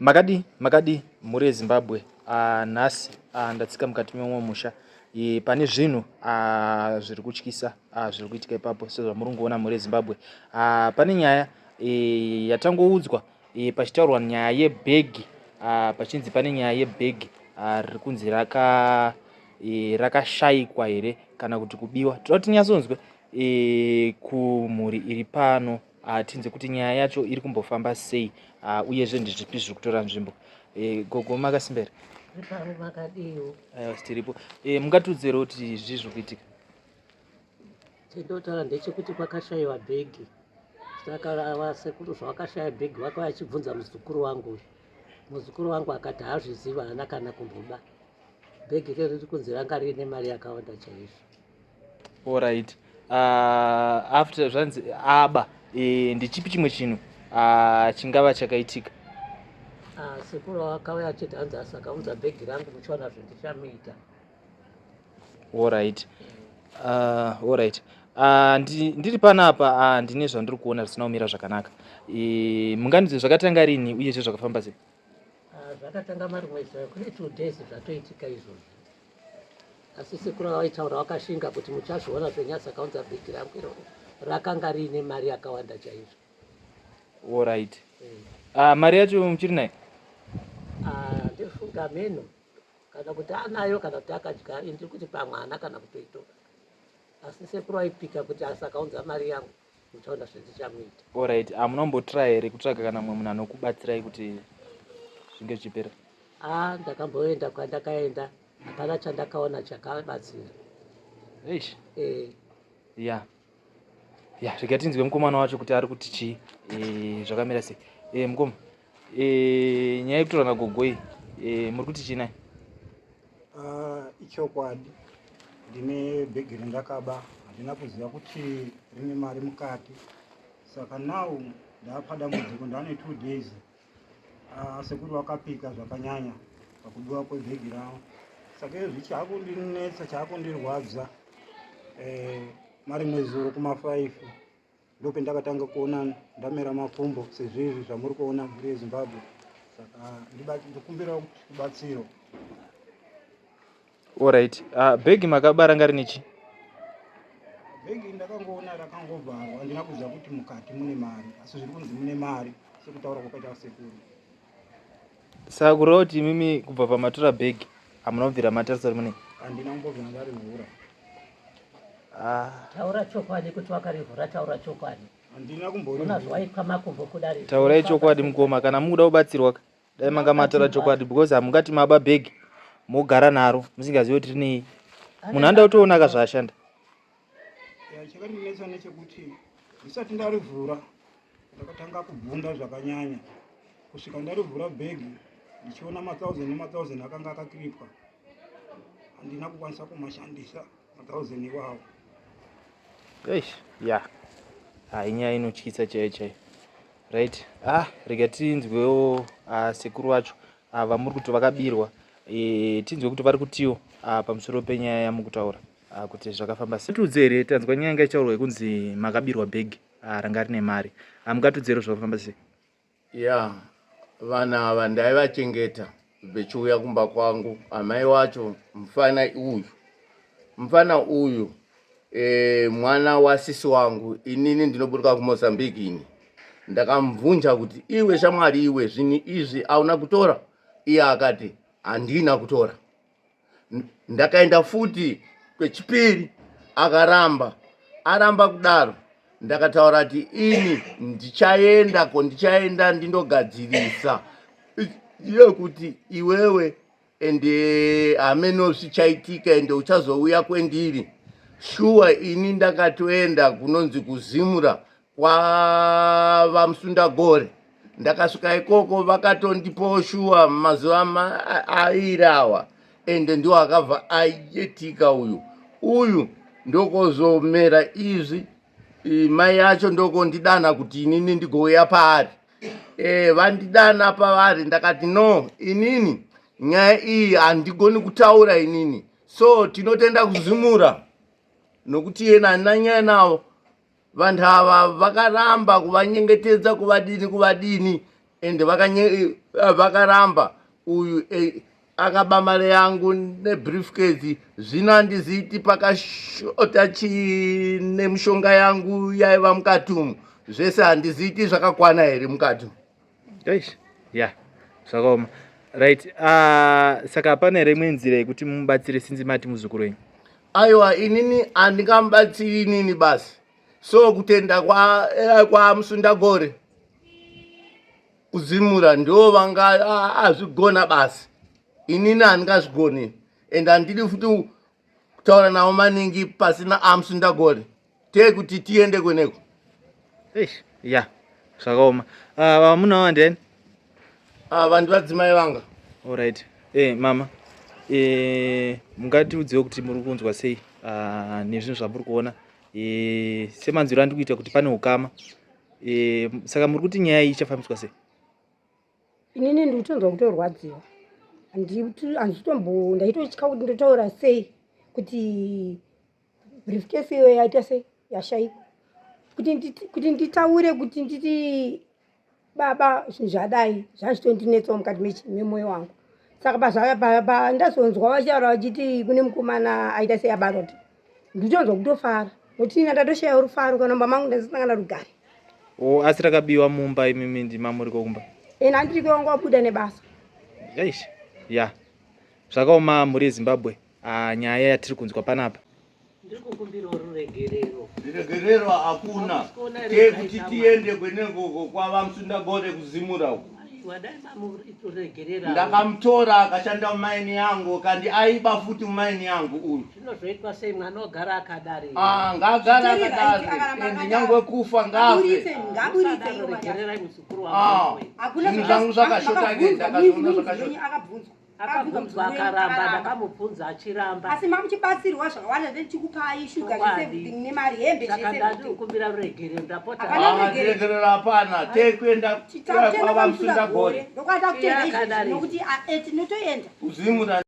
Makadi muri Zimbabwe nhasi ndatsika mukati memwe musha pane zvinhu zviri kutyisa zviri kuitika ipapo sezvamuri kungoona muri Zimbabwe. Pane nyaya yatangoudzwa pachitaurwa nyaya yebhegi pachinzi pane nyaya yebhegi riri kunzi rakashayikwa here kana kuti kubiwa. Toda kuti tinyatsonzwe kumhuri iri pano tinze kuti nyaya yacho iri kumbofamba sei uyezve ndezvipi zviri kutora nzvimbo. Gogo makasimbere tiripo, mungatiudzire kuti zvii zviri kuitika? Chindotaura ndechekuti kwakashayiwa bhegi, saka vasekuru zvavakashaya bhegi vakauya vachibvunza muzukuru wangu. Muzukuru wangu akati haazviziva, haana kana kumboba bhegi iro riri kunzi ranga riine mari yakawanda chaizvo. Alright. After zvanzi aba ndechipi chimwe chinhu chingava chakaitika? Sekuru wakauya achiti hanzi asakaudza bhegi rangu muchiona zvendichamuita. Alright. Alright. Ndiri panapa ndine zvandiri kuona zvisina kumira zvakanaka. Munganidze zvakatanga rini uyezve zvakafamba sei? Zvakatanga mari mwedzi kune 2 days zvatoitika izvozvo, asi sekuru vaitaura wakashinga kuti muchazviona zvenyasakaudza bhegi rangu iro rakanga riine mari yakawanda chaizvo. Alright. Mari yacho muchiri nayo? Ndofunga meno kana kuti anayo kana kuti akadya, ndiri kuti pamwe haana kana kutoitora, asi sekuru aipika kuti asakaudza mari yangu muchaona zvendichamuita. Alright. Munombotry here kutsvaga kana mumwe munhu anokubatsirai kuti zvinge zvichipera? Ndakamboenda kwandakaenda, hapana chandakaona chakabatsira. Eish. Ya rega tinzwe mukomana wacho kuti ari kuti chii zvakamira sei. Mukoma, nyaya yekutora nagogo iyi muri kuti chii nayo? Ichokwadi, ndine bhegi randakaba, handina kuziva kuti rine mari mukati, saka now ndapa dambudziko ndane 2 days. Sekuru wakapika zvakanyanya pakudiwa kwebhegi ravo, saka izvi chakundinetsa chakundirwadza. Mari mwezi uri kuma5 ndopendakatanga kuona ndamera makumbo sezvizvi zvamuri kuona muri yeZimbabwe, saka ndikumbira kubatsiro. Alright. Bhegi makaba ranga rine chi? Bhegi ndakangoona rakangobvarwa, handina kuziva kuti mukati mune mari, asi zviri kunzi mune mari sekutaura kwakaita sekuru. Saka kureva kuti imimi kubva pamatora bhegi hamunobvira matarisa rimwe? Handina kumbobvira ndarivhura. Taura chokwadi kuti wakarivhura, taura chokwadi. Handina kumborivhura. Unazwaikwa makumbo kudari. Taurai chokwadi mukoma, kana mukuda kubatsirwa dai manga matora chokwadi, because hamungati maba bhegi mogara naro musingazivi kuti rinei. Munhu anda kutoonaka zvaashanda. Chakandinetsa nechekuti ndisati ndarivhura ndakatanga kubvunda zvakanyanya, kusvika ndarivhura bhegi ndichiona 1000 akanga akakiripwa, handina kukwanisa kumashandisa 1000 iwawo. Inyaya inotyisa chaiyo. Right. Rega tinzwewo sekuru vacho vamuri kuti vakabirwa, tinzwe kuti vari kutiwo pamusoro penyaya yamukutaura kuti zvakafamba sei. Tiudze here, tanzwa nyaya yanga ichitaurwa yekunzi makabirwa bhegi ranga rine mari. Mungatiudzire zvakafamba sei? Vanhu ava ndaivachengeta vechiuya kumba kwangu. Amai wacho mufana uyu mwana wasisi wangu, inini ndinoburuka kuMozambique ini. Ndakamubvunza kuti iwe shamwari, iwe zvinhu izvi hauna kutora? Iye akati handina kutora. Ndakaenda futi kwechipiri aramba kudaro. Ndakataura kuti ini ndichaenda ndindogadzirisa iye kuti iwewe ende hameno zvichaitika ende uchazouya kwendiri. Shuwa ini ndakatoenda kunonzi kuzimura kwavamusundagore. Ndakasvika ikoko vakatondipawo shuwa mazuva airawa, ende ndiwo akabva ayetika. Uyu ndokozomera izvi. Mai yacho ndokondidana kuti inini ndigouya paari. Vandidana pavari, ndakati no, inini nyaya iyi handigoni kutaura inini, so tinotenda kuzimura nokuti yena handina nyaya navo. Vanhu ava vakaramba kuvanyengetedza kuvadini ende vakaramba uyu akaba mare yangu nebriefcase zvino handiziti pakashota nemushonga yangu yaiva mukati umu zvese handiziti zvakakwana here mukati ya zvakaoma right. Saka hapana here imwe nzira yekuti mubatsire sinzi mati muzukuru wenyu? aiwa inini handingamubatsiri inini basi so kutenda kwa Musundagore kuzimura ndo vanga azvigona basi inini handingazvigoni ende handidi futi kutaura navo maningi pasina aMusundagore tekuti tiende kweneko. ya zvakaoma. Vamunavo ndiani? Vantu vadzimai vanga. Alright. Mama, mungatiudzewo kuti muri kunzwa sei nezvinhu zvamuri kuona semanzwiro andiri kuita kuti pane ukama, saka muri kuti nyaya iyi ichafambiswa sei? Inini ndiri kutonzwa kutorwadziwa, ndaitotya kuti ndotaura sei kuti briefcase iyo yaita sei yashaikwa, kuti nditaure kuti nditi baba zvinhu zvadai zvazvitondinetsawo mukati memwoyo wangu. Saka ndazonzwa vachitaura vachiti kune mukomana aita sei abarwa, kuti nditonzwa kutofara nokuti ina ndatoshayawo rufaro kana mumba mangu ndasisangana rugare. Asi rakabiwa mumba imimi ndima muri kokumba? Handiri kwangu wabuda nebasa. ya zvakaoma muri Zimbabwe. Nyaya yatiri kunzwa panapa ndiri kukumbirawo ruregerero. Ruregerero hakuna tekuti tiende kweneko kwava Musundagore kuzimura uko. Ndakamutora akashanda mumaini yangu kandi aiba futi mumaini yangu uyu. Zvinozoitwa sei mwana ogara akadari? Ngagara akadari ende nyangwe kufa ngafe. Regererai muzukuru wangu. Zvinhu zvangu zvakashota ke ndakazoona zvakashota. Akabvunzwa akaramba, ndakamubvunza achiramba. Asi mamuchibatsirwa zvakawanda ndechikupai shuga everything nemari hembe zvese. Saka ndati kukumbira ruregerero ndapota. Ruregerero hapana tekuenda kwava Musundagore. Ndokwata kutenda izvi nokuti tinotoenda kuzimura.